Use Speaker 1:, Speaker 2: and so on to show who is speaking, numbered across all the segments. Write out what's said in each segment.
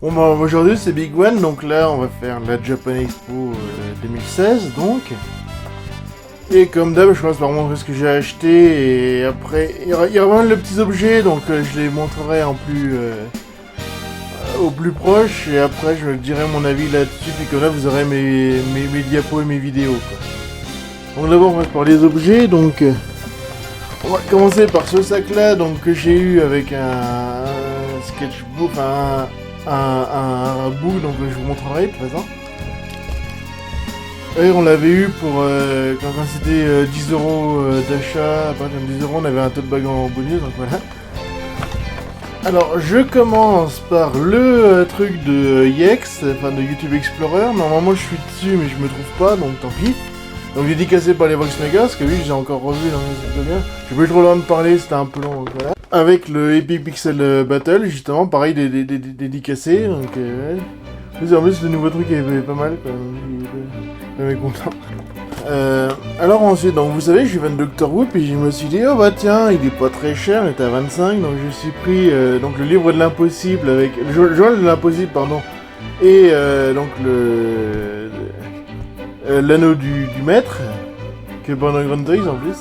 Speaker 1: Bon bah aujourd'hui c'est Big One, donc là on va faire la Japan Expo 2016 donc. Et comme d'hab je commence par montrer ce que j'ai acheté et après il y aura vraiment de petits objets donc je les montrerai en plus au plus proche et après je dirai mon avis là-dessus et comme là vous aurez mes diapos et mes vidéos quoi. Donc d'abord on va par les objets donc on va commencer par ce sac là donc que j'ai eu avec un sketchbook, enfin un book, donc je vous montrerai de toute façon. Et on l'avait eu pour quand c'était 10 € d'achat, à partir de 10 € on avait un tote bag en bonus, donc voilà. Alors je commence par le truc de Yex, enfin de YouTube Explorer. Normalement je suis dessus mais je me trouve pas, donc tant pis. Donc dédicacé par les Voxmakers, parce que oui j'ai encore revu dans les bien. J'ai pas eu trop le temps de parler, c'était un peu long, donc voilà. Avec le Epic Pixel Battle, justement, pareil, dédicacé, donc ouais. En plus, le nouveau truc est pas mal, quoi. Je suis content. Alors ensuite, donc vous savez, je suis fan de Dr. Who, puis je me suis dit, oh bah tiens, il est pas très cher, il est à 25, donc je me suis pris donc le livre de l'impossible, avec le journal de l'impossible, pardon, et donc l'anneau du maître, que pendant Grand Toys en plus,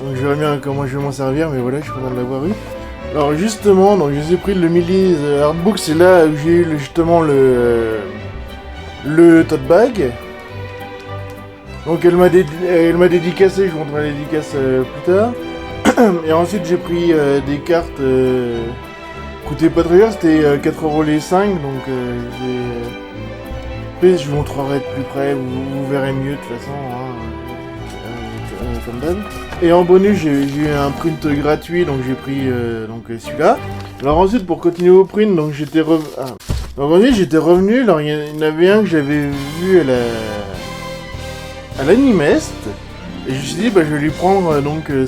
Speaker 1: donc je verrai bien comment je vais m'en servir, mais voilà, je suis content de l'avoir eu. Alors justement, donc je suis pris le Millie's Artbook, c'est là où j'ai eu justement le tote bag. Donc elle m'a dédicacé, je vous montrerai la dédicace plus tard. Et ensuite j'ai pris des cartes, coûtaient pas très cher, c'était 4 € les 5, donc je vous montrerai de plus près, vous verrez mieux de toute façon, hein, comme d'hab. Et en bonus, j'ai eu un print gratuit, donc j'ai pris donc celui-là. Alors ensuite, pour continuer au print, donc j'étais revenu. Alors il y en avait un que j'avais vu à l'Animest, et je me suis dit, bah je vais lui prendre. Donc je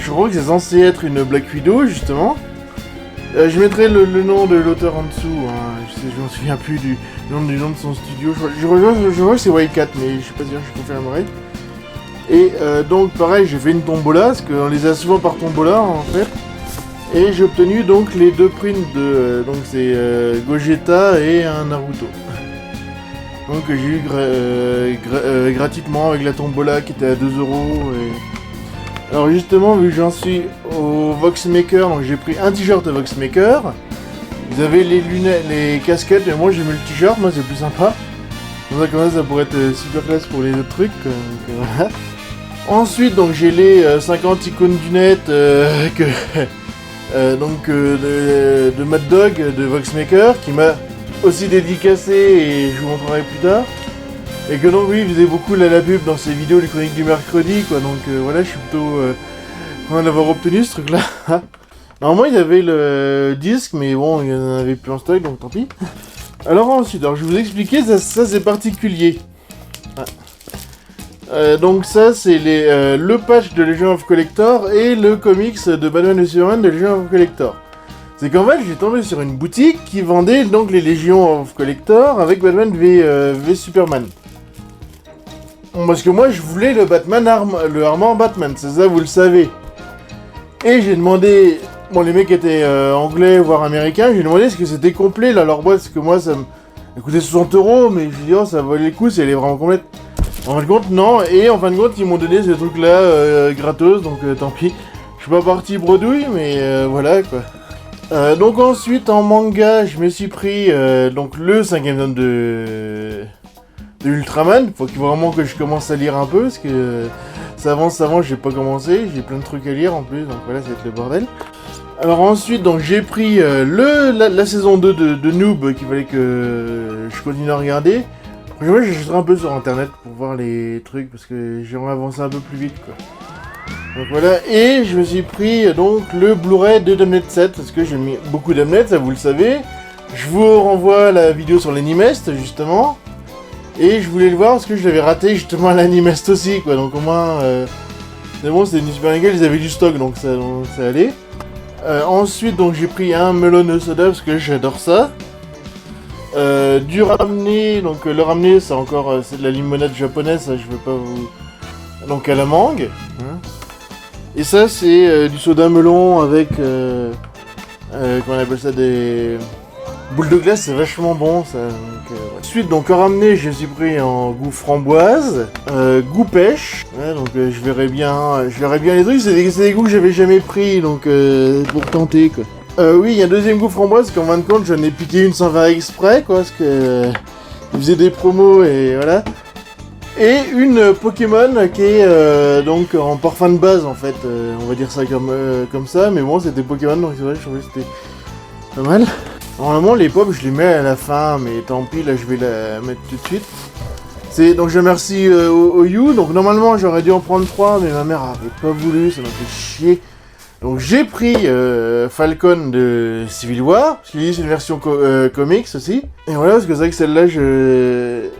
Speaker 1: crois que c'est censé être une Black Widow justement. Je mettrai le nom de l'auteur en dessous. Hein. Je m'en souviens plus du nom de son studio. Je crois que c'est Wildcat, mais je suis pas sûr, je confirmerai. Et donc pareil, j'ai fait une tombola, parce qu'on les a souvent par tombola en fait. Et j'ai obtenu donc les deux prints de... donc c'est Gogeta et un Naruto. Donc j'ai eu gratuitement avec la tombola qui était à 2 €. Et... alors justement, vu que j'en suis au Voxmaker, donc j'ai pris un t-shirt de Voxmaker. Vous avez les lunettes, les casquettes, mais moi j'ai mis le t-shirt, moi c'est plus sympa. Comme ça pourrait être super classe pour les autres trucs. Donc, voilà. Ensuite, donc j'ai les 50 icônes du net de Mad Dog de Voxmaker qui m'a aussi dédicacé et je vous montrerai plus tard. Et que donc oui, il faisait beaucoup la pub dans ses vidéos, les chroniques du mercredi, quoi. Donc voilà, je suis plutôt content d'avoir obtenu ce truc-là. Normalement, il y avait le disque, mais bon, il n'y en avait plus en stock, donc tant pis. Alors ensuite, je vais vous expliquer, ça c'est particulier. Donc ça c'est le patch de Legion of Collector et le comics de Batman et Superman de Legion of Collector. C'est qu'en fait j'ai tombé sur une boutique qui vendait donc les Legion of Collector avec Batman v Superman. Parce que moi je voulais le Armor Batman, c'est ça vous le savez. Et j'ai demandé, bon les mecs étaient anglais voire américains, j'ai demandé est-ce que c'était complet là leur boîte, parce que moi ça me coûtait 60 €, mais je dis oh ça valait le coup si elle est vraiment complète. En fin de compte, non, et en fin de compte, ils m'ont donné ce truc-là gratos, donc tant pis. Je suis pas parti bredouille, mais voilà quoi. Donc ensuite, en manga, je me suis pris donc le 5e tome de Ultraman. Faut vraiment que je commence à lire un peu, parce que ça avance, j'ai pas commencé, j'ai plein de trucs à lire en plus, donc voilà, ça va être le bordel. Alors ensuite, donc j'ai pris la saison 2 de Noob qu'il fallait que je continue à regarder. Moi, j'achèterai un peu sur internet pour voir les trucs parce que j'aimerais avancer un peu plus vite, quoi. Donc voilà, et je me suis pris donc le Blu-ray de Damned 7 parce que j'aime beaucoup Damned, ça vous le savez. Je vous renvoie la vidéo sur l'Animest justement. Et je voulais le voir parce que je l'avais raté justement à l'Animest aussi, quoi. Donc au moins, c'est bon, c'était une super nickel, ils avaient du stock donc ça allait. Ensuite, donc j'ai pris un melon au soda parce que j'adore ça. Du ramené, donc le ramené c'est encore c'est de la limonade japonaise, ça je veux pas vous. Donc à la mangue. Hein. Et ça c'est du soda melon avec comment on appelle ça, des boules de glace, c'est vachement bon ça. Donc, ouais. Ensuite donc à ramener, je suis pris en goût framboise, goût pêche. Ouais, donc je verrai bien les trucs, c'est des goûts que j'avais jamais pris donc pour tenter, quoi. Oui, il y a un deuxième goût framboise qu'en fin de compte j'en ai piqué une sans faire exprès, quoi, parce que il faisait des promos et voilà. Et une Pokémon qui est donc en parfum de base en fait, on va dire ça comme ça, mais bon c'était Pokémon donc c'est vrai, je trouvais que c'était pas mal. Normalement les pop je les mets à la fin, mais tant pis, là je vais la mettre tout de suite. Donc je remercie Oyu, donc normalement j'aurais dû en prendre 3, mais ma mère avait pas voulu, ça m'a fait chier. Donc j'ai pris Falcon de Civil War, parce qu'il y a une version comics aussi. Et voilà, parce que c'est vrai que celle-là, je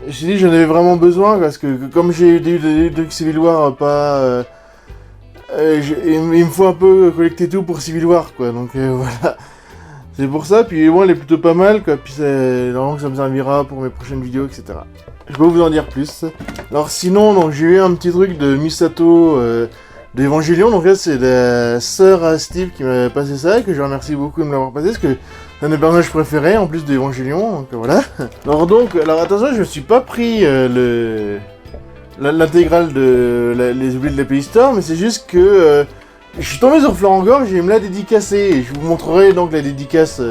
Speaker 1: me suis dit j'en avais vraiment besoin, parce que comme j'ai eu des Civil War pas... il me faut un peu collecter tout pour Civil War, quoi, donc voilà. C'est pour ça, puis moi elle est plutôt pas mal, quoi, puis normalement ça me servira pour mes prochaines vidéos, etc. Je peux vous en dire plus. Alors sinon, donc j'ai eu un petit truc de Misato... d'Evangelion, donc là c'est la sœur à Steve qui m'a passé ça, et que je remercie beaucoup de me l'avoir passé, parce que c'est un des personnages préférés en plus d'Evangelion, donc voilà. Alors attention, je me suis pas pris l'intégrale de les oubliés de la Play Store, mais c'est juste que je suis tombé sur Florent Gorge et il me l'a dédicacé, et je vous montrerai donc la dédicace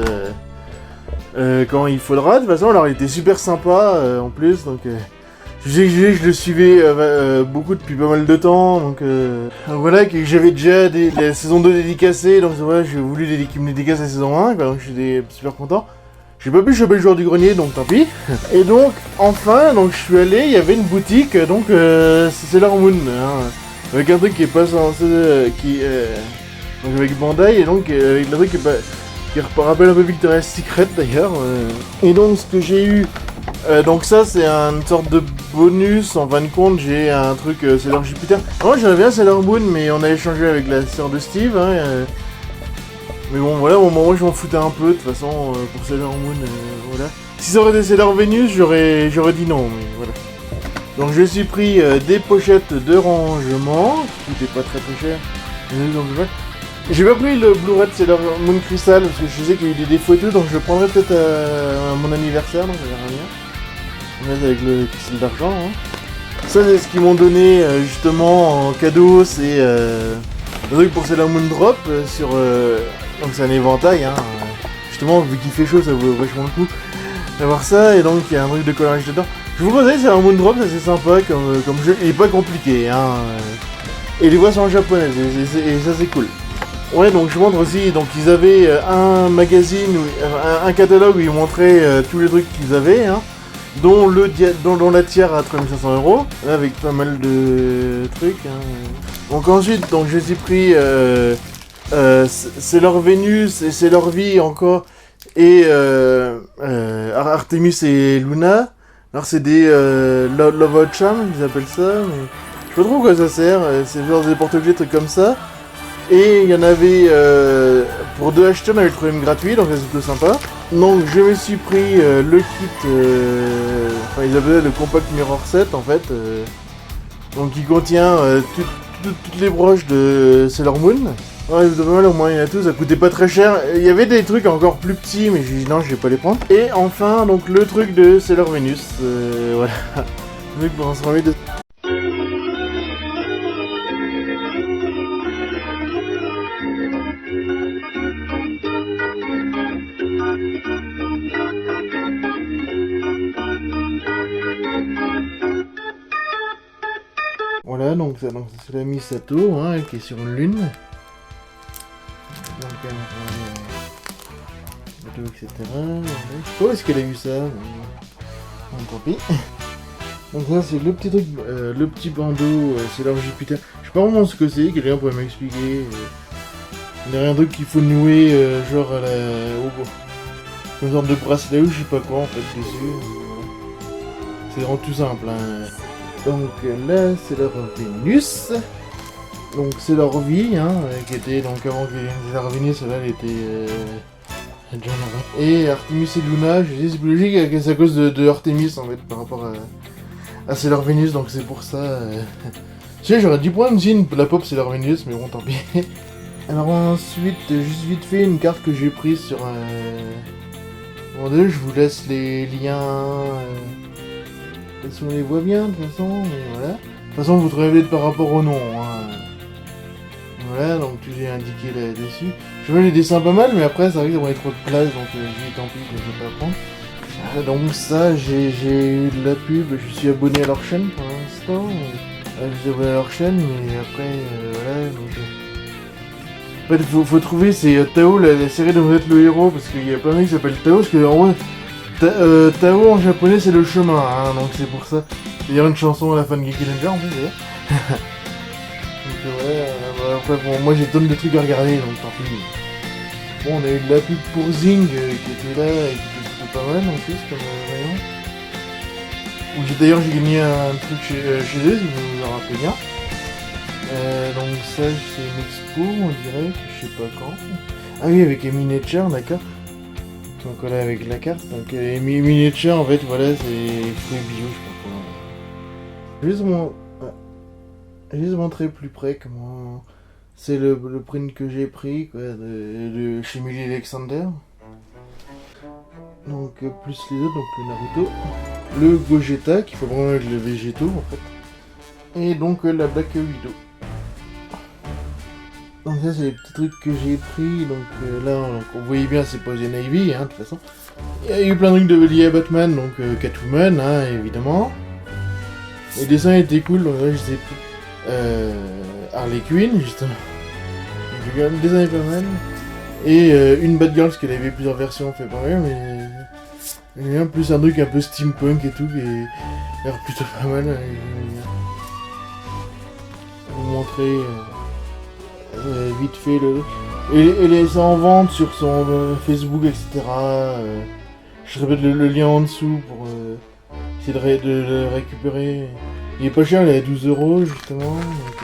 Speaker 1: quand il faudra. De toute façon, alors il était super sympa en plus, donc... Je le suivais beaucoup depuis pas mal de temps, donc voilà, que j'avais déjà la saison 2 dédicacée, donc voilà, j'ai voulu qu'il me dédicace la saison 1, quoi, donc j'étais super content. J'ai pas pu choper le joueur du grenier, donc tant pis. Et donc, enfin, donc je suis allé, il y avait une boutique, donc c'est Sailor Moon, hein, avec un truc qui est pas censé, donc avec Bandai, et donc avec le truc qui rappelle un peu Victoria's Secret d'ailleurs. Et donc ce que j'ai eu... donc ça c'est une sorte de bonus, en fin de compte j'ai un truc Sailor Jupiter. Moi j'avais un Sailor Moon mais on a échangé avec la sœur de Steve, hein, mais bon voilà, au moment où je m'en foutais un peu de toute façon pour Sailor Moon, voilà. Si ça aurait été Sailor Venus j'aurais dit non, mais voilà. Donc je me suis pris des pochettes de rangement, qui coûtaient pas très cher. J'ai pas pris le Blu-ray de Sailor Moon Crystal parce que je sais qu'il y a eu des défauts et tout, donc je le prendrai peut-être à mon anniversaire, donc ça verra bien. On est avec le cristal d'argent. Hein. Ça c'est ce qu'ils m'ont donné justement en cadeau, c'est un truc pour Sailor Moon Drop sur... donc c'est un éventail, hein. Justement vu qu'il fait chaud ça vaut vachement le coup d'avoir ça, et donc il y a un truc de coloriage dedans. Je vous conseille, c'est un Moon Drop, c'est assez sympa comme jeu, il est pas compliqué, hein. Et les voix sont en japonais, et ça c'est cool. Ouais, donc je montre aussi, donc ils avaient un magazine, un catalogue où ils montraient tous les trucs qu'ils avaient, hein, dont la tiare à 3500 €, avec pas mal de trucs. Hein. Donc ensuite, donc je suis pris Sailor Venus et Sailor V encore, et Artemis et Luna. Alors c'est des Love Out Charm, ils appellent ça, mais je sais pas trop quoi ça sert, c'est genre des porte-clés, trucs comme ça. Et il y en avait, pour 2 acheteurs, on avait le troisième gratuit, donc c'est plutôt sympa. Donc je me suis pris le kit, enfin ils appelaient le Compact Mirror Set en fait, donc qui contient toutes les broches de Sailor Moon. Ouais, c'est pas mal, au moins il y en a tous, ça coûtait pas très cher. Il y avait des trucs encore plus petits, mais j'ai dit non, je vais pas les prendre. Et enfin, donc le truc de Sailor Venus, voilà. Le truc pour transformer de... Voilà, donc c'est la Misato, hein, qui est sur une lune. Donc quand même regarder etc. Je sais pas où est-ce qu'elle a vu ça. Bon, tant pis. Donc ça c'est le petit truc, le petit bandeau, c'est leur Jupiter. Je sais pas vraiment ce que c'est, quelqu'un pourrait m'expliquer. Il n'y a rien d'autre qu'il faut nouer, genre à la... une sorte de bracelet ou je sais pas quoi en fait dessus. Voilà. C'est vraiment tout simple. Hein. Donc là c'est leur Vénus. Donc c'est leur vie, hein, qui était donc avant que leur Vénus, là elle était... John et Artemis et Luna, je dis c'est plus logique, c'est à cause de Artemis en fait par rapport à Sailor Venus, donc c'est pour ça. Tu sais, j'aurais 10 points aussi, la pop Sailor Venus, mais bon, tant pis. Alors ensuite, juste vite fait, une carte que j'ai prise sur Bon, je vous laisse les liens. Si on les voit bien, de toute façon, mais voilà. De toute façon, vous trouvez par rapport au nom. Hein. Voilà, donc tout est indiqué là-dessus. Je veux les dessins pas mal, mais après, ça risque d'avoir trop de place, donc j'ai dit tant pis, je vais pas prendre. Donc ça, j'ai eu de la pub, je suis abonné à leur chaîne pour l'instant. Je suis abonné à leur chaîne, mais après, voilà. Donc, en fait, faut trouver, c'est Tao, la série de être le héros, parce qu'il y a plein de mecs qui s'appellent Tao, parce que en vrai, Tao en japonais c'est le chemin, hein, donc c'est pour ça. Il y a une chanson à la fin de Geeky Ranger en plus, d'ailleurs. Donc ouais, après, bon, moi j'ai tonnes de trucs à regarder, donc tant pis. Bon, on a eu de la pub pour Zing, qui était là, et qui était pas mal en plus, comme voyons. D'ailleurs j'ai gagné un truc chez eux, si vous vous en rappelez bien. Donc ça c'est une expo, on dirait, je sais pas quand. Ah oui, avec les miniatures, d'accord. Donc voilà, avec la carte. Donc les miniatures, en fait, voilà, c'est fruits bio, je sais pas quoi. Juste montrer plus près comment... C'est le print que j'ai pris, quoi, de chez Millie Alexander. Donc plus les autres, donc le Naruto. Le Gogeta, qu'il faut vraiment avec le végétaux, en fait. Et donc la Black Widow. Donc ça c'est les petits trucs que j'ai pris, donc là vous voyez bien c'est Poison Ivy, hein, de toute façon. Il y a eu plein de trucs de liés à Batman, donc Catwoman, hein, évidemment. Les dessins étaient cool, donc là je sais plus. Harley Quinn, justement. Le dessin est pas mal. Et une Batgirl, parce qu'elle avait plusieurs versions fait par elle, mais... Il y a plus un truc un peu steampunk et tout, qui a l'air plutôt pas mal. Je vais vous montrer... vite fait et les en vente sur son Facebook, etc. Je répète le lien en dessous pour essayer de le récupérer. Il est pas cher, il est à 12 € justement. Donc,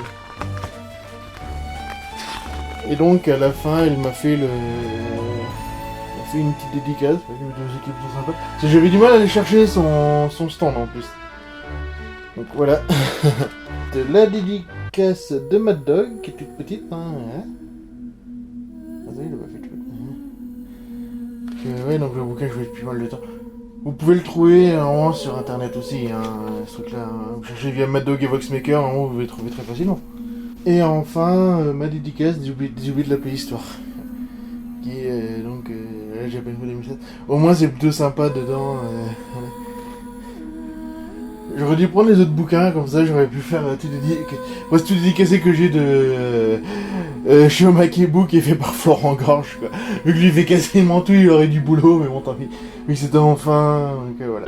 Speaker 1: et donc à la fin, elle m'a fait une petite dédicace, plutôt sympa. Parce que j'avais du mal à aller chercher son stand en plus. Donc voilà. De la dédicace de Mad Dog, qui est toute petite, hein. Il a pas fait de ouais, donc le bouquin, je jouais depuis mal de temps. Vous pouvez le trouver sur internet aussi, hein, ce truc-là. Vous cherchez via Mad Dog et Voxmaker, vous pouvez le trouver très facilement. Et enfin, ma dédicace des oubliés de la préhistoire. Qui est donc, là j'ai pas une fois 2007. Au moins c'est plutôt sympa dedans. J'aurais dû prendre les autres bouquins, comme ça j'aurais pu faire tout dédicacé que j'ai de Shomake Book qui est fait par Florent Gorge, quoi. Vu que lui fait quasiment tout, il aurait du boulot, mais bon tant pis. Vu que c'était enfin, donc voilà.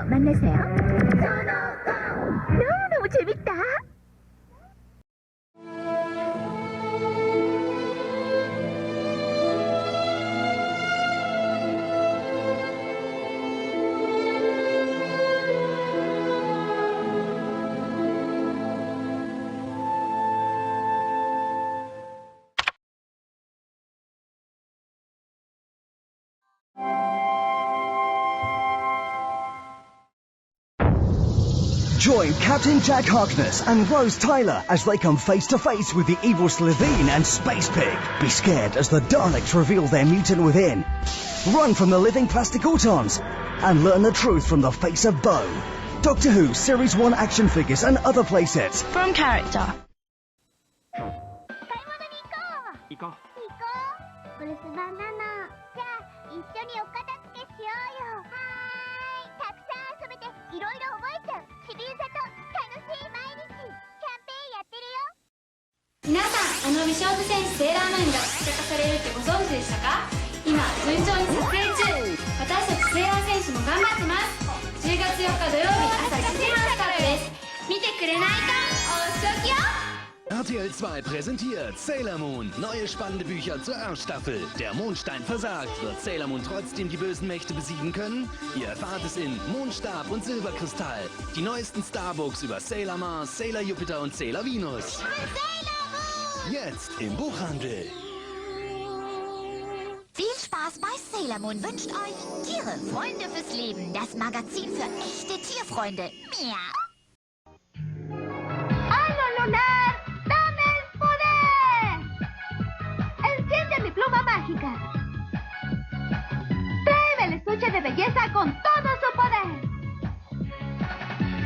Speaker 2: 만나세요. 너무 재밌다. Join Captain Jack Harkness and Rose Tyler as they come face to face with the evil Slitheen and Space Pig. Be scared as the Daleks reveal their mutant within. Run from the living plastic autons and learn the truth from the face of Bo. Doctor Who Series 1 action figures and other playsets.
Speaker 3: From character.
Speaker 4: 行こう。これすばなの。じゃあ一緒にお片付けしようよ。はーい。たくさん遊べていろいろ覚えちゃう。ちびうさと楽しい毎日。キャンペーンやってるよ。
Speaker 5: 皆さん、美少女戦士セーラームーンが実写化されるってご存知でしたか？今順調に撮影中。私たちセーラー戦士も頑張ってます。10月4日土曜日朝7時半スタートです。見てくれないか？お仕置きよ。
Speaker 6: RTL 2 präsentiert Sailor Moon. Neue spannende Bücher zur Erststaffel. Der Mondstein versagt. Wird Sailor Moon trotzdem die bösen Mächte besiegen können? Ihr erfahrt es in Mondstab und Silberkristall. Die neuesten Starbooks über Sailor Mars, Sailor Jupiter und Sailor Venus. Jetzt im Buchhandel.
Speaker 4: Viel Spaß bei Sailor Moon wünscht euch Tiere, Freunde fürs Leben. Das Magazin für echte Tierfreunde. Miau. ¡Halo lunar! ¡Dame el poder! ¡Enciende mi pluma mágica! ¡Tráeme el estuche de belleza con todo su poder!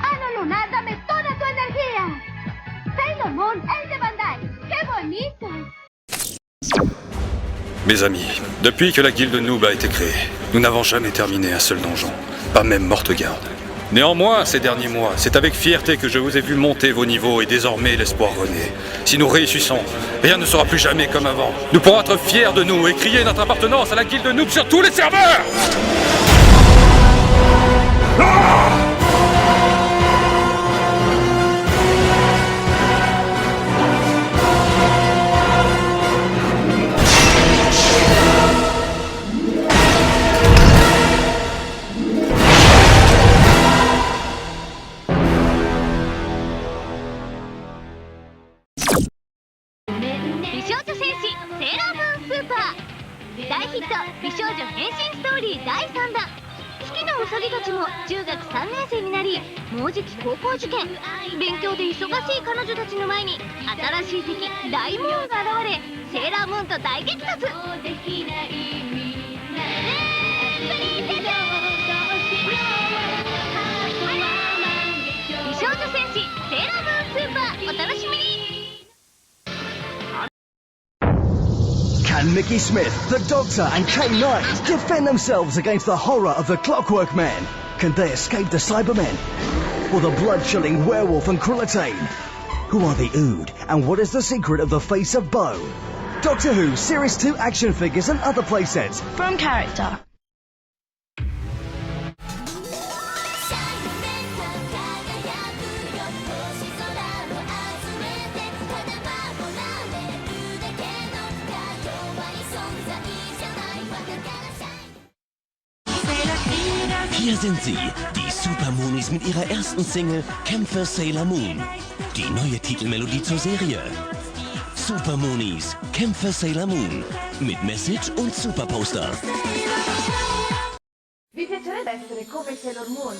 Speaker 4: ¡Halo lunar, dame toda tu energía! Sailor Moon, el de Bandai. ¡Qué bonito!
Speaker 7: Mes amis, depuis que la guilde Noob a été créée, nous n'avons jamais terminé un seul donjon, pas même Mortegarde. Néanmoins, ces derniers mois, c'est avec fierté que je vous ai vu monter vos niveaux et désormais l'espoir renaît. Si nous réussissons, rien ne sera plus jamais comme avant. Nous pourrons être fiers de nous et crier notre appartenance à la guilde Noob sur tous les serveurs.
Speaker 4: 中学3年生になり、もうじき高校受験。勉強で忙しい彼女たちの前に新しい敵大ムーンが現れ、セーラームーンと大激突。美少女戦士セーラームーンスーパー、お楽しみに。
Speaker 2: Can Mickey Smith, the Doctor and K9 defend themselves against the horror of the Clockwork Men? Can they escape the Cybermen? Or the blood-chilling werewolf and Krillitane? Who are the Ood, and what is the secret of the face of Bo? Doctor Who Series 2 action figures and other playsets.
Speaker 3: From character.
Speaker 8: Hier sind sie, die Super Moonies mit ihrer ersten Single Kämpfe Sailor Moon. Die neue Titelmelodie zur Serie. Super Moonies, Kämpfe Sailor Moon. Mit Message und Superposter.
Speaker 9: Vi piacerebbe essere come Sailor Moon?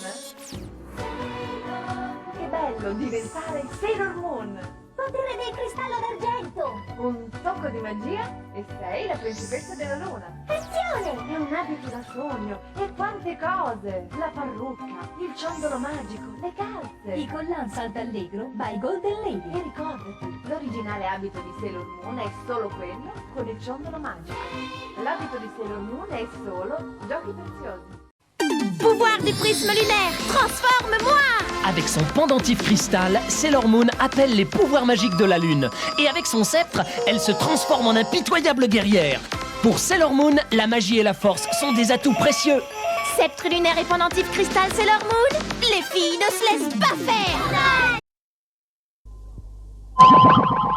Speaker 9: Che bello diventare Sailor Moon!
Speaker 4: Potere del cristallo d'argento!
Speaker 9: Un tocco di magia e sei la principessa della luna!
Speaker 4: Attenzione!
Speaker 9: È un abito da sogno! E quante cose! La parrucca, il ciondolo magico, le calze!
Speaker 10: I collan saltallegro by Golden Lady.
Speaker 9: E ricordati, l'originale abito di Sailor Moon è solo quello con il ciondolo magico. L'abito di Sailor Moon è solo giochi preziosi.
Speaker 3: Pouvoir du prisme lunaire, transforme-moi!
Speaker 11: Avec son pendentif cristal, Sailor Moon appelle les pouvoirs magiques de la Lune. Et avec son sceptre, elle se transforme en impitoyable guerrière. Pour Sailor Moon, la magie et la force sont des atouts précieux.
Speaker 3: Sceptre lunaire et pendentif cristal Sailor Moon, les filles ne se laissent pas faire!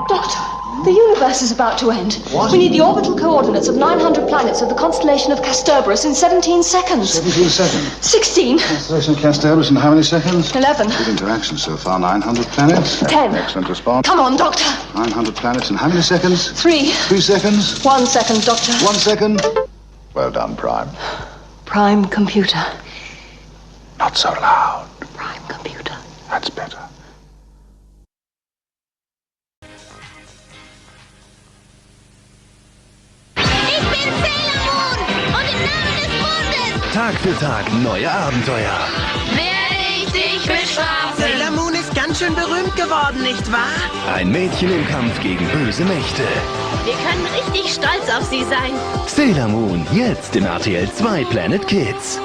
Speaker 12: Doctor, the universe is about to end. What? We need the orbital coordinates of 900 planets of the constellation of Kasterborous in 17 seconds.
Speaker 13: 17 seconds?
Speaker 12: 16.
Speaker 13: Constellation of Kasterborous in how many seconds?
Speaker 12: 11.
Speaker 13: Good interaction so far. 900 planets.
Speaker 12: 10.
Speaker 13: Excellent response.
Speaker 12: Come on, Doctor.
Speaker 13: 900 planets in how many seconds?
Speaker 12: 3.
Speaker 13: 3 seconds?
Speaker 12: 1 second, Doctor.
Speaker 13: 1 second. Well done, Prime.
Speaker 12: Prime computer.
Speaker 13: Not so loud.
Speaker 12: Prime computer.
Speaker 13: That's better.
Speaker 3: Ich bin Sailor Moon und im Namen des Mondes
Speaker 6: Tag für Tag neue Abenteuer.
Speaker 3: werde ich dich bestrafen.
Speaker 14: Sailor Moon ist ganz schön berühmt geworden, nicht wahr?
Speaker 6: Ein Mädchen im Kampf gegen böse Mächte.
Speaker 3: Wir können richtig stolz auf sie sein.
Speaker 6: Sailor Moon, jetzt in RTL 2 Planet Kids.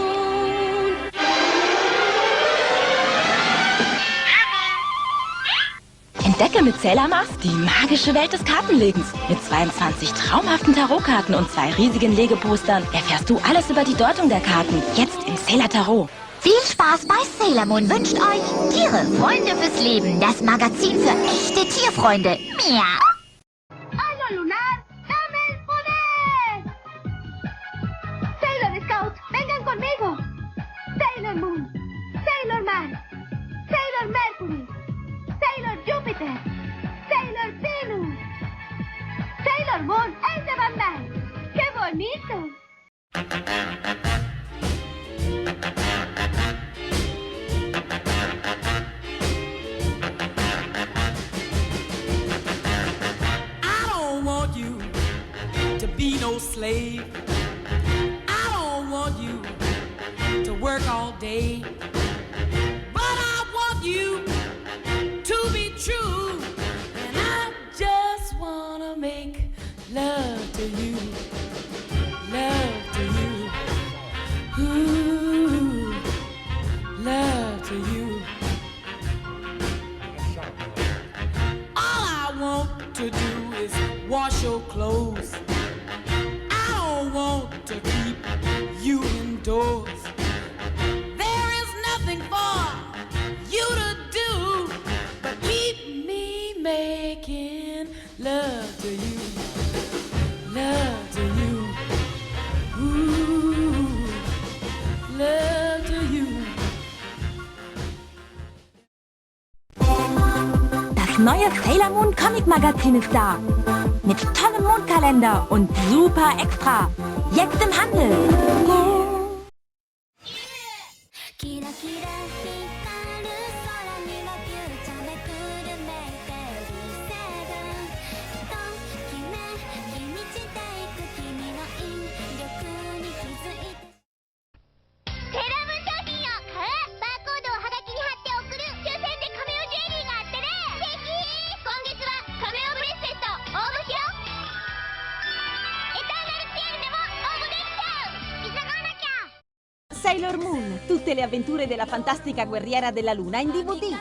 Speaker 15: Entdecke mit Sailor Mars die magische Welt des Kartenlegens. Mit 22 traumhaften Tarotkarten und 2 riesigen Legepostern erfährst du alles über die Deutung der Karten. Jetzt im Sailor Tarot.
Speaker 4: Viel Spaß bei Sailor Moon wünscht euch Tiere, Freunde fürs Leben. Das Magazin für echte Tierfreunde. Miau.
Speaker 5: ¡Halo lunar! ¡Dame el poder! Sailor Scouts, vengan conmigo. Sailor Moon, Sailor Mars, Sailor Mercury, Sailor Júpiter, Sailor Venus. Sailor Moon es de Bandai. ¡Qué bonito!
Speaker 16: I don't want you to be no slave. I don't want you to work all day. But I want you to be true. And I just wanna make love to you. Love to you. Ooh, love to you. All I want to do is wash your clothes. I don't want to keep you indoors. There is nothing for you to do but keep me making love to you. Love to you. Ooh, love to you.
Speaker 10: Das neue Sailor Moon Comic Magazin ist da. Mit tollem Mondkalender und super Extra. Jetzt im Handel.
Speaker 4: キラキラ光る空にはフューチャーめくるメイテリーセブンときめき満ちていく君の引力に気づいてセーラームーン商品を買うバーコードをハガキに貼って送る抽選でカメオジュエリーがあってねぜひ今月はカメオブレスレット応募しようエターナルティエルでも応募できちゃう急がなきゃ
Speaker 10: Sailor Moon, tutte le avventure della fantastica guerriera della luna in DVD.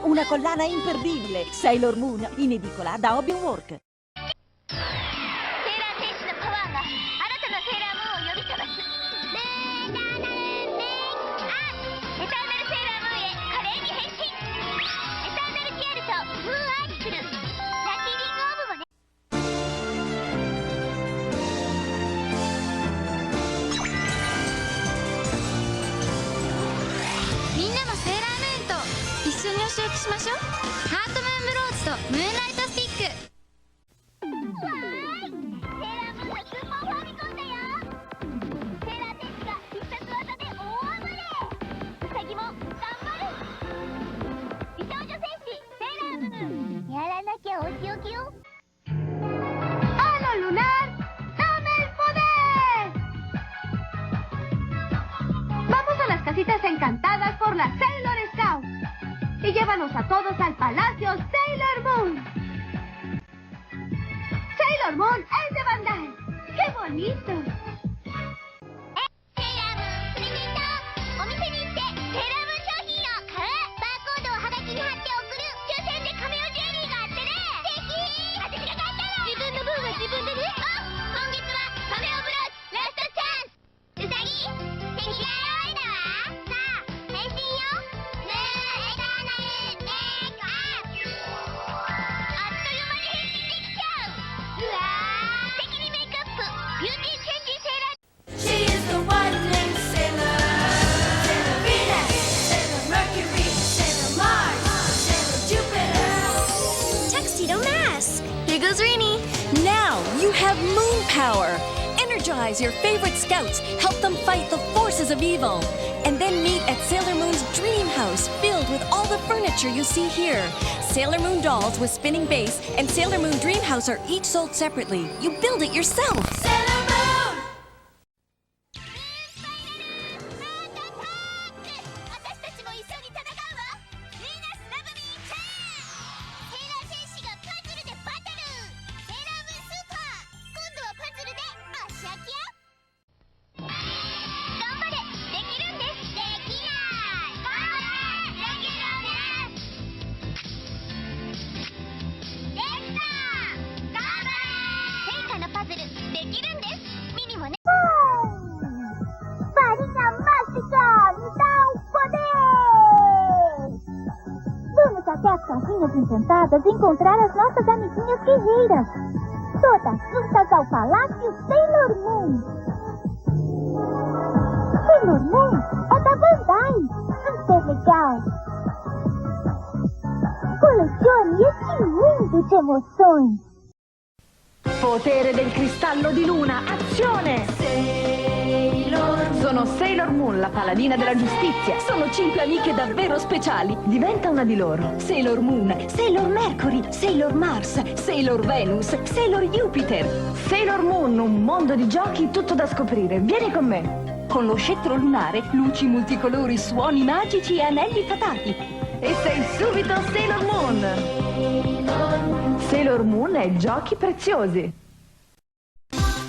Speaker 10: Una collana imperdibile. Sailor Moon, in edicola da Hobby Work.
Speaker 4: セーラー天使のパワーがあなたのセーラームーンを呼び覚ますエターナルセーラームーンへ華麗に変身エターナルティエルとムーンアーティクルラッキーリングオーブもね
Speaker 5: みんなもセーラームーンと一緒にお仕置きしましょう。ハートムーンブローズとムーンライトスティック。
Speaker 4: わーいセーラームーンのスーパーファミコンだよセーラー天使が必殺技で大暴れウサギも頑張る美少女戦士セーラームーンやらなきゃお仕置きよ
Speaker 5: ¡Halo lunar! ¡Dame el poder! Vamos a las casitas encantadas por las Sailor Scouts y llévanos a todos al Palacio Sailor Moon. Sailor Moon es de Bandai. ¡Qué bonito!
Speaker 4: セーラームーンプレゼントお店に行ってセーラームーン商品を買うバーコードをハガキに貼って送る抽選でカメオジュエリーがあってねぜひ私が買ったの自分の分は自分でね今月はカメオブローチラストチャンスウサギ敵が多いだわさあ変身よムーンエターナルメイクアップあっという間に変身できちゃううわー敵にメイクアップビューティーチェンジセーラー
Speaker 16: She is the one named Sailor. Sailor Venus, Sailor Mercury, Sailor Mars, Sailor Jupiter.
Speaker 3: Tuxedo Mask.
Speaker 5: Here goes Rini.
Speaker 10: Now you have moon power. Energize your favorite scouts. Help them fight the forces of evil. and then meet at Sailor Moon's dream house filled with all the furniture you see here. Sailor Moon dolls with spinning base and Sailor Moon Dream House are each sold separately. You build it yourself.
Speaker 3: Sailor Moon! 私たちも一緒に戦うわ。ヴィーナスラブミーチェーン。セーラー戦士がパズルでバトル。セーラームーンスーパー。今度はパズルで足焼きよ。頑張れ、できるんです。できない。頑張れ、できるんです。できた。頑張れ。聖火のパズルできるんです。ミニもね。Varinha mágica, me dá o poder! Vamos até as casinhas encantadas encontrar as nossas amiguinhas guerreiras. Todas juntas ao Palácio Sailor Moon. Sailor Moon é da Bandai. Super legal. Colecione este mundo de emoções.
Speaker 17: Potere del cristallo di luna, azione! Sono Sailor Moon, la paladina della giustizia. Sono 5 amiche davvero speciali. Diventa una di loro. Sailor Moon, Sailor Mercury, Sailor Mars, Sailor Venus, Sailor Jupiter. Sailor Moon, un mondo di giochi tutto da scoprire. Vieni con me. Con lo scettro lunare, luci multicolori, suoni magici e anelli fatati. E sei subito Sailor Moon! Sailor Moon e giochi preziosi.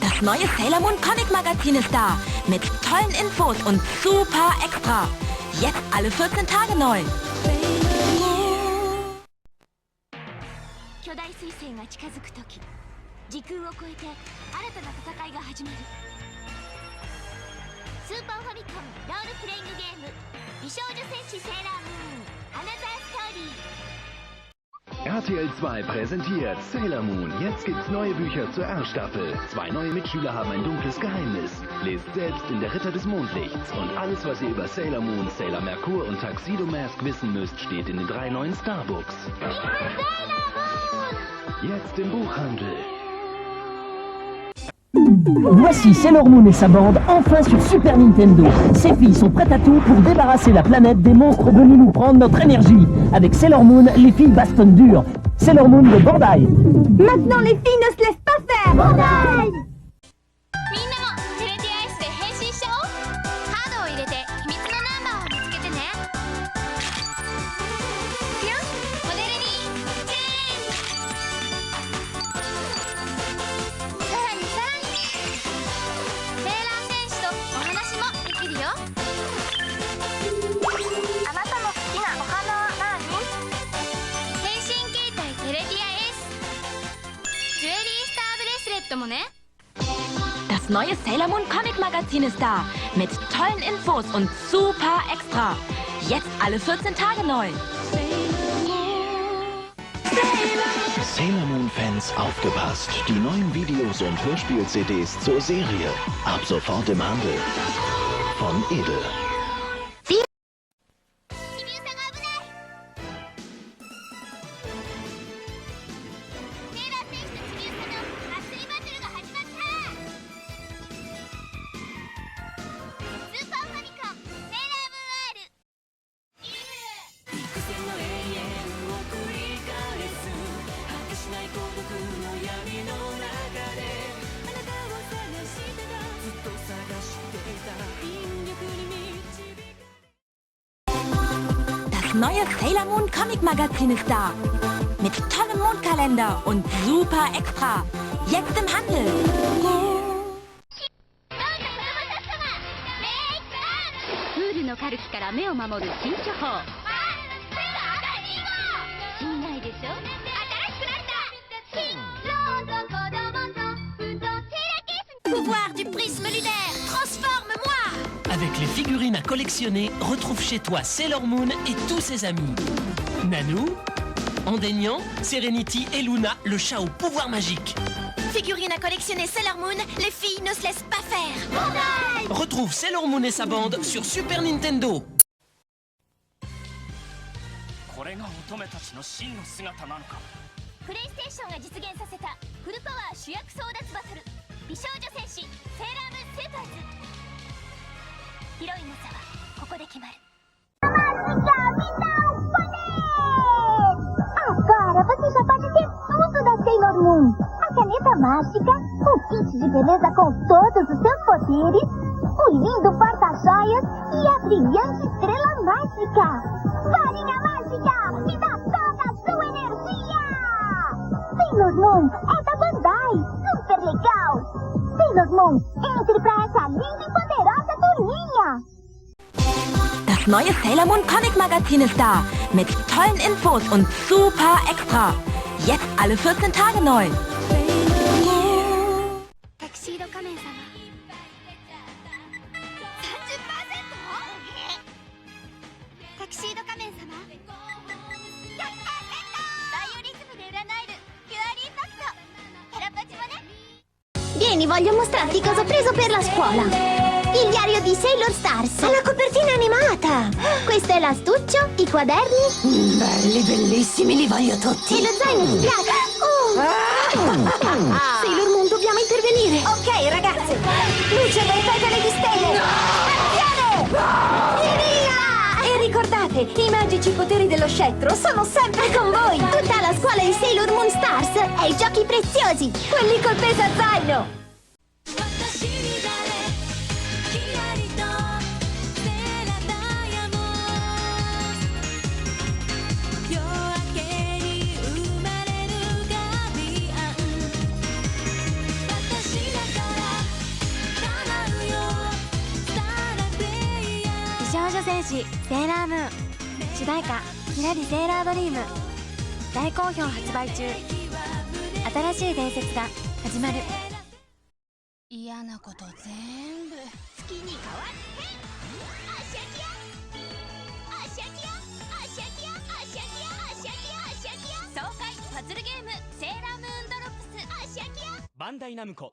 Speaker 10: Das neue Sailor Moon Comic Magazin ist da. Mit tollen Infos und super extra. Jetzt alle 14 Tage neu.
Speaker 3: 巨大彗星が近づくとき、時空を超えて新たな戦いが始まる。スーパーファミコンロールプレイングゲーム美少女戦士セーラームーンアナザーストーリー。
Speaker 6: RTL 2 präsentiert Sailor Moon. Jetzt gibt's neue Bücher zur R-Staffel. 2 neue Mitschüler haben ein dunkles Geheimnis. Lest selbst in der Ritter des Mondlichts. Und alles, was ihr über Sailor Moon, Sailor Mercur und Tuxedo Mask wissen müsst, steht in den 3 neuen Starbooks. Jetzt im Buchhandel.
Speaker 11: Voici Sailor Moon et sa bande enfin sur Super Nintendo. Ces filles sont prêtes à tout pour débarrasser la planète des monstres venus nous prendre notre énergie. Avec Sailor Moon, les filles bastonnent dur. Sailor Moon de Bandai.
Speaker 3: Maintenant les filles ne se laissent pas faire. Bandai! みんなもテレティアイスで変身しちゃおう。カードを入れて秘密のナンバーを見つけてね。いくよ、モデルにチェンジ。さらにさらにセーラー戦士とお話もできるよ。あなたの好きなお花は何？変身携帯テレティアエース。ジュエリースターブレスレットもね。
Speaker 10: Das neue Sailor Moon Comic Magazin ist da. Mit tollen Infos und super extra. Jetzt alle 14 Tage neu.
Speaker 8: Sailor Moon-Fans aufgepasst. Die neuen Videos und Hörspiel-CDs zur Serie. Ab sofort im Handel. Von Edel.
Speaker 10: Das neue Sailor Moon Comic Magazin ist da. Mit tollem Mondkalender und super extra. Jetzt im Handel.
Speaker 18: プールのカルキから目を守る新処方。新ないでしょ。新しくなった。
Speaker 3: Pouvoir du prisme lunaire, transforme-moi!
Speaker 11: Avec les figurines à collectionner, retrouve chez toi Sailor Moon et tous ses amis. Nanou, Andénian, Serenity et Luna, le chat au pouvoir magique.
Speaker 3: Figurines à collectionner Sailor Moon, les filles ne se laissent pas faire. Bandai!
Speaker 11: Retrouve Sailor Moon et sa bande sur Super Nintendo.
Speaker 19: これが乙女たちの真の姿なのか。
Speaker 3: プレイステーションが実現させたフルパワー主役争奪バトル美少女戦士セーラームーンスーパーズ。ヒロインの座はここで決まる。
Speaker 4: Agora você já pode ter tudo da Sailor Moon. A caneta mágica, o kit de beleza com todos os seus poderes, o lindo porta-joias e a brilhante estrela mágica. Varinha mágica, me dá toda a sua energia! Sailor Moon é da Bandai, super legal! Sailor Moon, entre pra essa linda e poderosa turminha!
Speaker 15: Das neue Sailor Moon Comic Magazin ist da. Mit tollen Infos und super Extra. Jetzt alle 14 Tage neu.
Speaker 3: タキシード仮面様 30%？ タキシード仮面様 100%！ バイオリズムで占えるピュアリンパクトキャラパチもね
Speaker 4: Vieni, voglio mostrarti cosa ho preso per la scuola. Il diario di Sailor Stars. La copertina animata. Questo è l'astuccio, i quaderni.
Speaker 17: Belli, bellissimi, li voglio tutti.
Speaker 4: E lo zaino ti piace? Sailor Moon, dobbiamo intervenire.
Speaker 17: Ok, ragazze. Luce dei petali di stelle.
Speaker 4: Via!
Speaker 17: E ricordate, i magici poteri dello scettro sono sempre con voi.
Speaker 4: Tutta la scuola di Sailor Moon Stars e i giochi preziosi.
Speaker 17: Quelli col peso a zaino.
Speaker 5: Seilor Moon 主題歌「キラリセーラードリーム」大好評発売中。新しい伝説が始まる。
Speaker 3: 嫌なこと全部好きに変わってアシャキアアシャキアアシャキアアシャキアアシャキアアシャキア爽快パズルゲームセーラームーンドロップスアシャキア
Speaker 19: バンダイナムコ。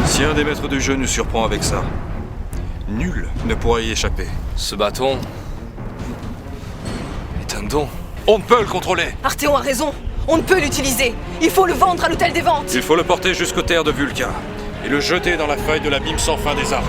Speaker 7: Si un des maîtres du jeu nous surprend avec ça, nul ne pourra y échapper.
Speaker 20: Ce bâton est un don.
Speaker 7: On ne peut le contrôler.
Speaker 21: Arthéon a raison. On ne peut l'utiliser. Il faut le vendre à l'hôtel des ventes.
Speaker 7: Il faut le porter jusqu'aux terres de Vulcain et le jeter dans la faille de l'abîme sans fin des arts.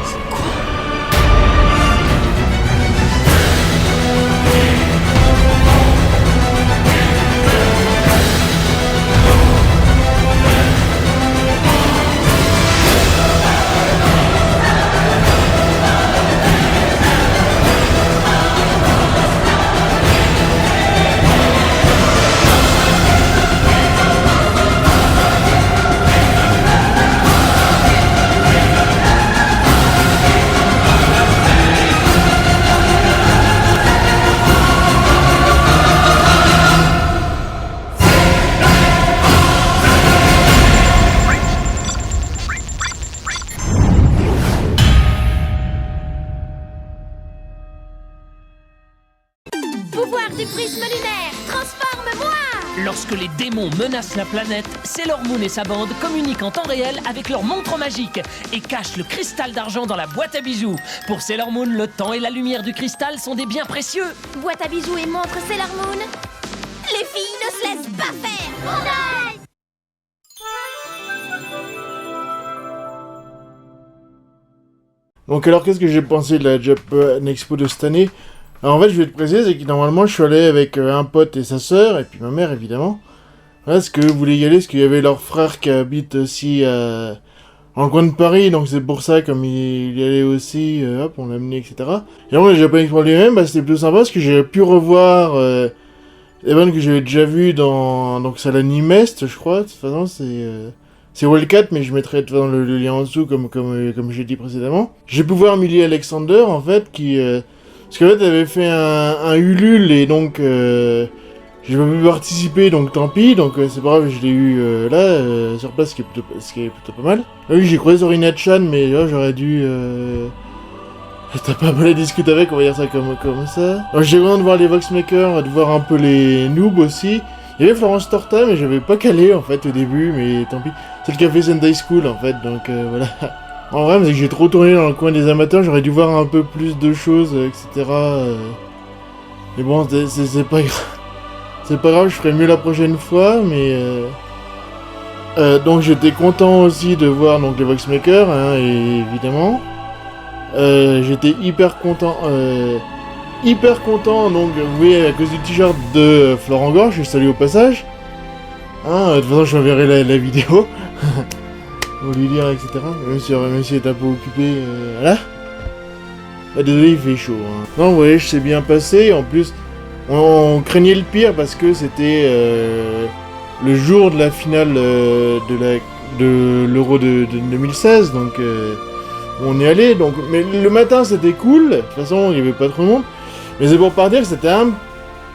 Speaker 5: Pouvoir du prisme lunaire, transforme-moi!
Speaker 11: Lorsque les démons menacent la planète, Sailor Moon et sa bande communiquent en temps réel avec leur montre magique et cachent le cristal d'argent dans la boîte à bijoux. Pour Sailor Moon, le temps et la lumière du cristal sont des biens précieux.
Speaker 5: Boîte à bijoux et montre Sailor Moon. Les filles ne se laissent pas faire! Bandai!
Speaker 1: Donc alors qu'est-ce que j'ai pensé de la Japan Expo de cette année? Alors en fait je vais te préciser, c'est que normalement je suis allé avec un pote et sa sœur, et puis ma mère évidemment. Parce que vous voulez y aller, parce qu'il y avait leur frère qui habite aussi en coin de Paris, donc c'est pour ça, comme il y allait aussi, hop, on l'a amené, etc. Et moi, le Japan Expo lui-même, bah, c'était plutôt sympa, parce que j'ai pu revoir des bandes que j'avais déjà vues dans... Donc c'est à l'Animest, je crois, de toute façon, c'est... C'est Wildcat, mais je mettrai dans le lien en dessous, comme j'ai dit précédemment. J'ai pu voir Millie Alexander, en fait, qui... parce qu'en fait, elle avait fait un Ulule, et donc... j'ai pas pu participer, donc tant pis. Donc c'est pas grave, je l'ai eu là, sur place, ce qui est plutôt pas mal. Ah oui, j'ai croisé Sorina-chan, mais là, j'aurais dû... T'as pas mal à discuter avec, on va dire ça comme ça. Alors, j'ai vraiment de voir les Voxmakers, de voir un peu les noobs aussi. Il y avait Florence Torta, mais j'avais pas calé en fait au début, mais tant pis. C'est le café Sendai School en fait, donc voilà. En vrai, c'est que j'ai trop tourné dans le coin des amateurs, j'aurais dû voir un peu plus de choses, etc. Mais bon, c'est pas grave. C'est pas grave, je ferai mieux la prochaine fois, mais... donc j'étais content aussi de voir donc, les Voxmakers, hein, évidemment. J'étais hyper content... donc vous voyez, à cause du t-shirt de Florent Gorge, je salue au passage. Hein, de toute façon, je m'enverrai la vidéo. Pour lui dire, etc. Même si il est un peu occupé, voilà. Bah, désolé, il fait chaud. Hein. Non, vous voyez, je sais bien passé. En plus, on craignait le pire parce que c'était le jour de la finale de l'Euro de 2016. Donc, on est allé. Donc, mais le matin, c'était cool. De toute façon, il n'y avait pas trop de monde. Mais c'est pour pas dire que c'était un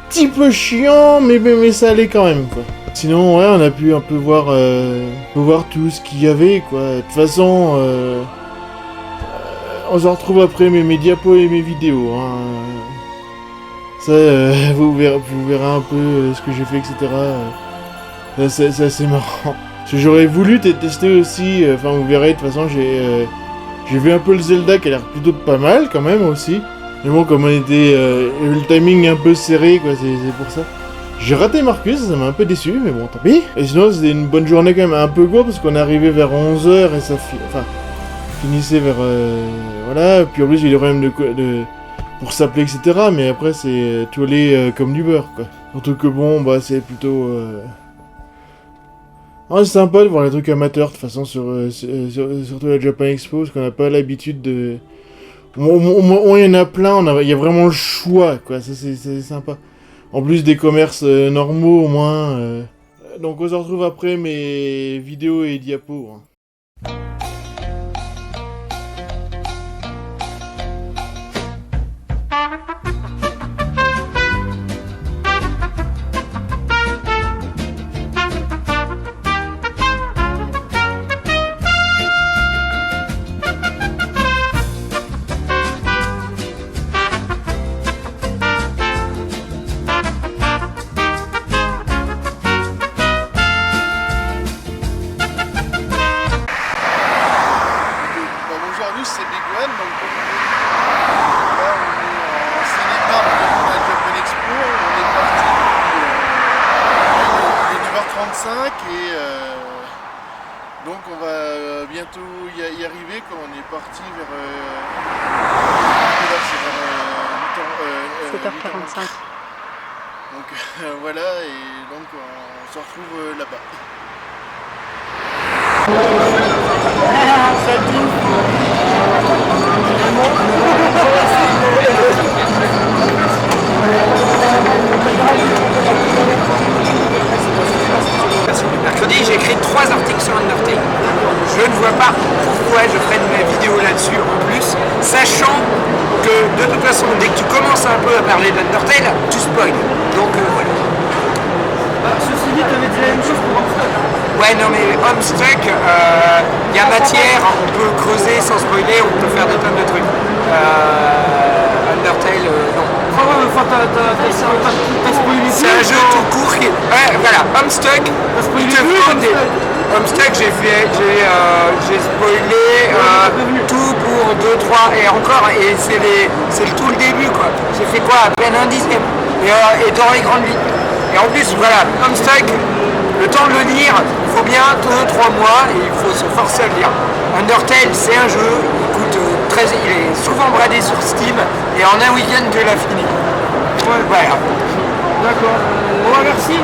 Speaker 1: petit peu chiant, mais ça allait quand même, quoi. Sinon, ouais, on a pu un peu voir tout ce qu'il y avait, quoi. De toute façon, on se retrouve après mes diapos et mes vidéos, hein. Ça, vous verrez un peu ce que j'ai fait, etc. C'est assez marrant. Parce que j'aurais voulu tester aussi, enfin, vous verrez, de toute façon, j'ai vu un peu le Zelda qui a l'air plutôt pas mal, quand même, aussi. Mais bon, comme on était... le timing un peu serré, quoi, c'est pour ça. J'ai raté Marcus, ça m'a un peu déçu, mais bon, tant pis. Et sinon, c'était une bonne journée quand même, un peu courte, parce qu'on est arrivé vers 11h et ça finissait vers... voilà, puis en plus, il y a des problèmes pour s'appeler, etc. Mais après, c'est tout aller comme du beurre, quoi. Surtout que bon, bah, c'est plutôt... Ah, c'est sympa de voir les trucs amateurs, de toute façon, surtout la Japan Expo, parce qu'on n'a pas l'habitude de... il y en a plein, il y a vraiment le choix, quoi, ça c'est sympa. En plus des commerces normaux, au moins. Donc on se retrouve après mes vidéos et diapos. Hein. Donc on va bientôt y arriver quand on est parti vers...
Speaker 20: 7h45.
Speaker 1: Donc voilà, et donc on se retrouve là-bas.
Speaker 22: Mercredi, j'ai écrit 3 articles sur Undertale. Je ne vois pas pourquoi je ferais une vidéo là-dessus en plus, sachant que de toute façon, dès que tu commences un peu à parler d'Undertale, tu spoil. Donc voilà.
Speaker 20: Ceci dit, tu avais dit la même chose pour Homestuck.
Speaker 22: Ouais, non mais Homestuck, y a matière, on peut creuser sans spoiler, on peut faire des tonnes de trucs. Undertale, non.
Speaker 20: Ah ouais, enfin, t'as spoilé.
Speaker 22: C'est un jeu tout court qui... Ouais, voilà, Homestuck, Homestuck, j'ai spoilé tout pour 2, 3 et encore, et c'est tout le début, quoi. J'ai fait quoi, à peine un dixième. Et dans les grandes lignes. Et en plus, voilà, Homestuck, le temps de le lire, il faut bien 2-3 mois et il faut se forcer à le lire. Undertale, c'est un jeu, il est souvent bradé sur Steam et en un week-end tu l'as fini. Ouais, voilà.
Speaker 20: D'accord. Bon, merci.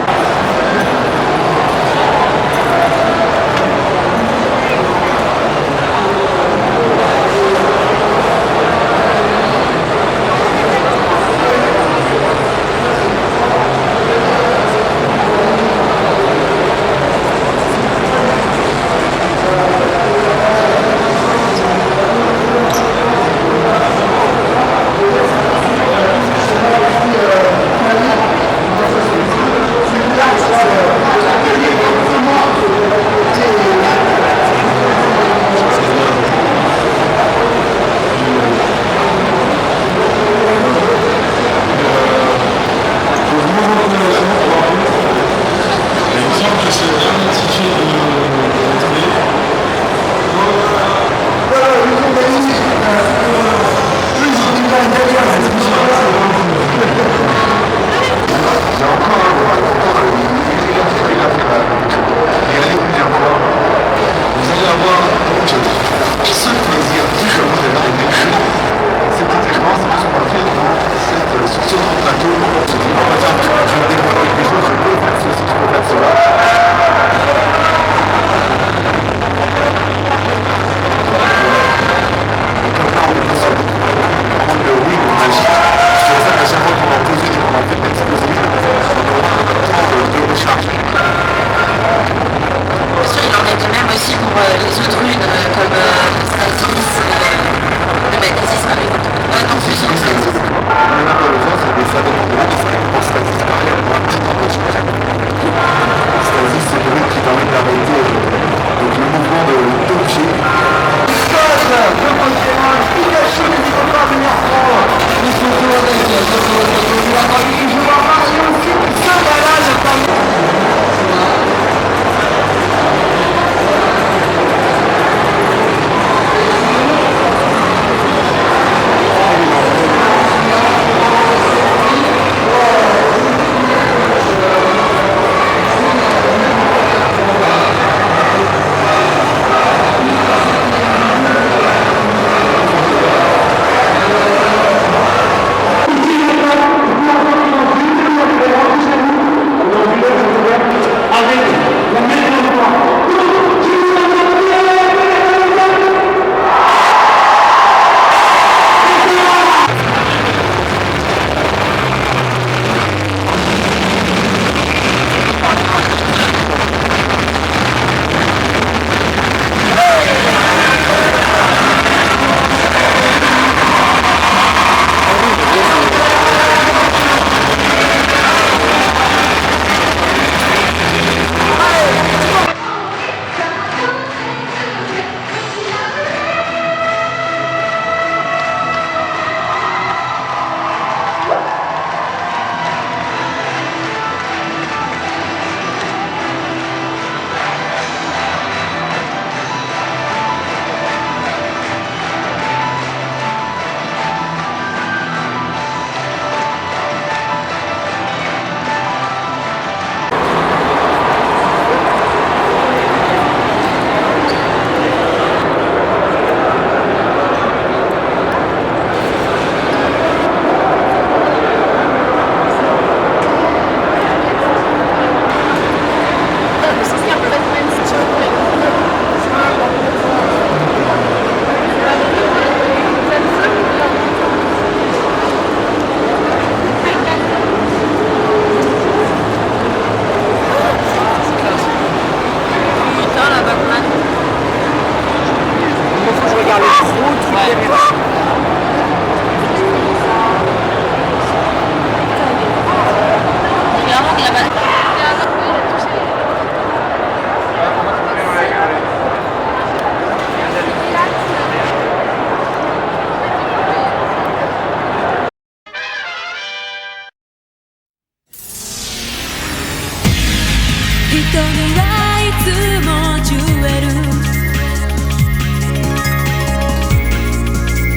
Speaker 16: はいつもジュエル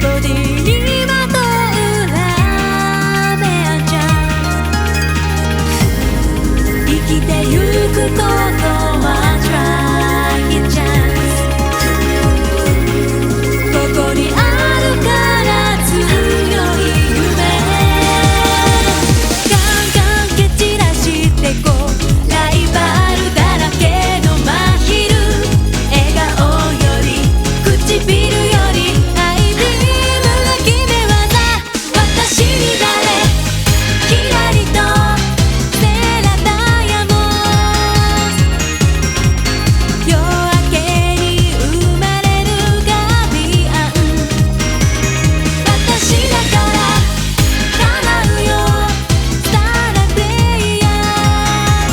Speaker 16: ボディにまとうラメアちゃん生きてゆくことは Try it chance ここにあるから強い夢ガンガン蹴散らしてこうライバルだらけの真昼笑顔より唇よりアイビームが決め技私に誰キラリとセラダイヤモンド夜明けに生まれるガビアン私だから叶うよスターラプレイヤー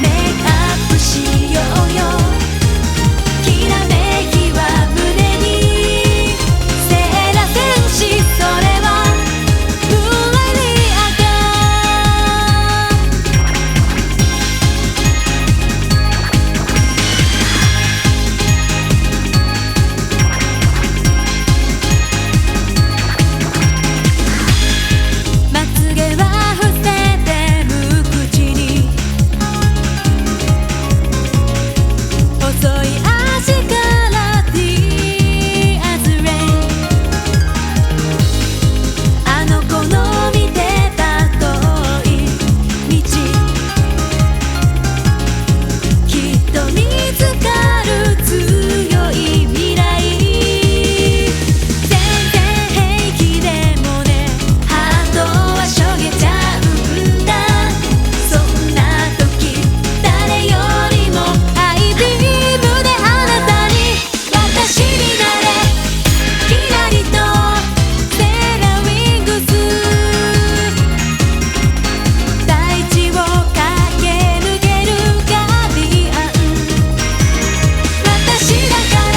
Speaker 16: メイクアップしようよきらめきは胸にセーラ戦士それはブレリアガまつげは伏せて無口に細い足からティーアズレイあの子の見てた遠い道きっと見つかる強い未来全然平気でもねハートはしょげちゃうんだそんな時誰よりもアイビームであなたに私になれキラリとセーラウィングス大地を駆け抜けるガビアン私だから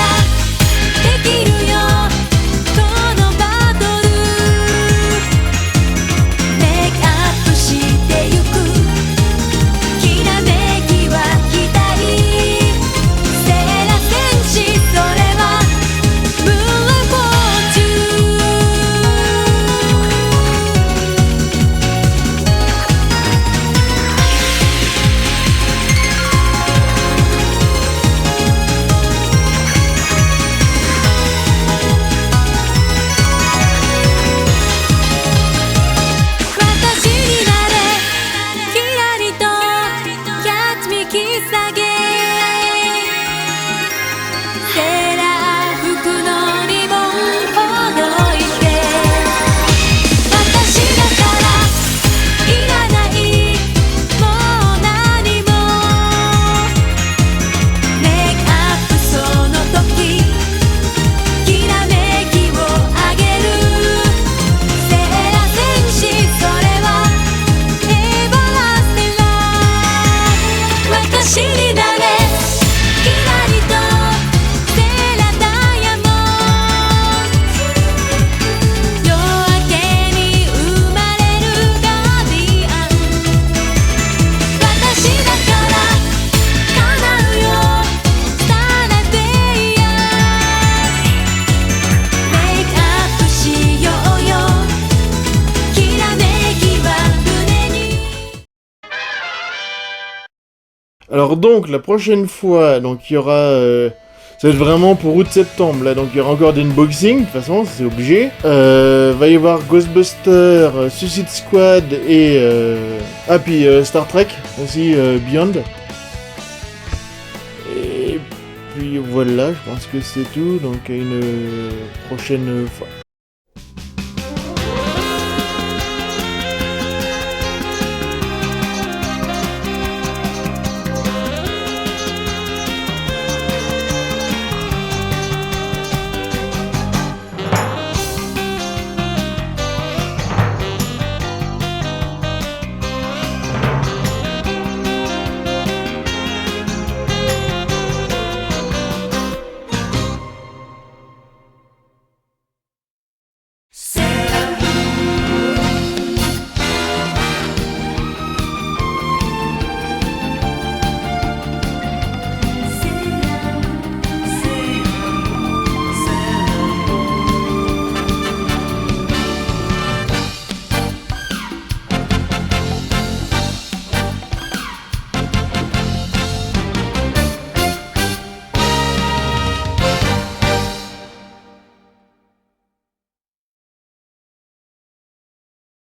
Speaker 16: できるよこのバトルメイクアップしてゆくきらめきは期待セーラ戦士それはブルーフォーチュ私になれキラリとキャッチミキッサゲセーラー服のリボンほどいて私だからいらないもう何もメイクアップその時きらめきをあげるセーラ戦士それはエバラステラ私になれキラリとセーラダイヤモンド夜明けに生まれるガビアン私だから叶うよスターラプレイヤーメイクアップしようよきらめきは胸に
Speaker 1: Alors donc, la prochaine fois, donc il y aura... ça va être vraiment pour août-septembre, là, donc il y aura encore des unboxings, de toute façon, c'est obligé. Va y avoir Ghostbusters, Suicide Squad et... Ah, puis Star Trek, aussi, Beyond. Et puis voilà, je pense que c'est tout, donc à une prochaine fois.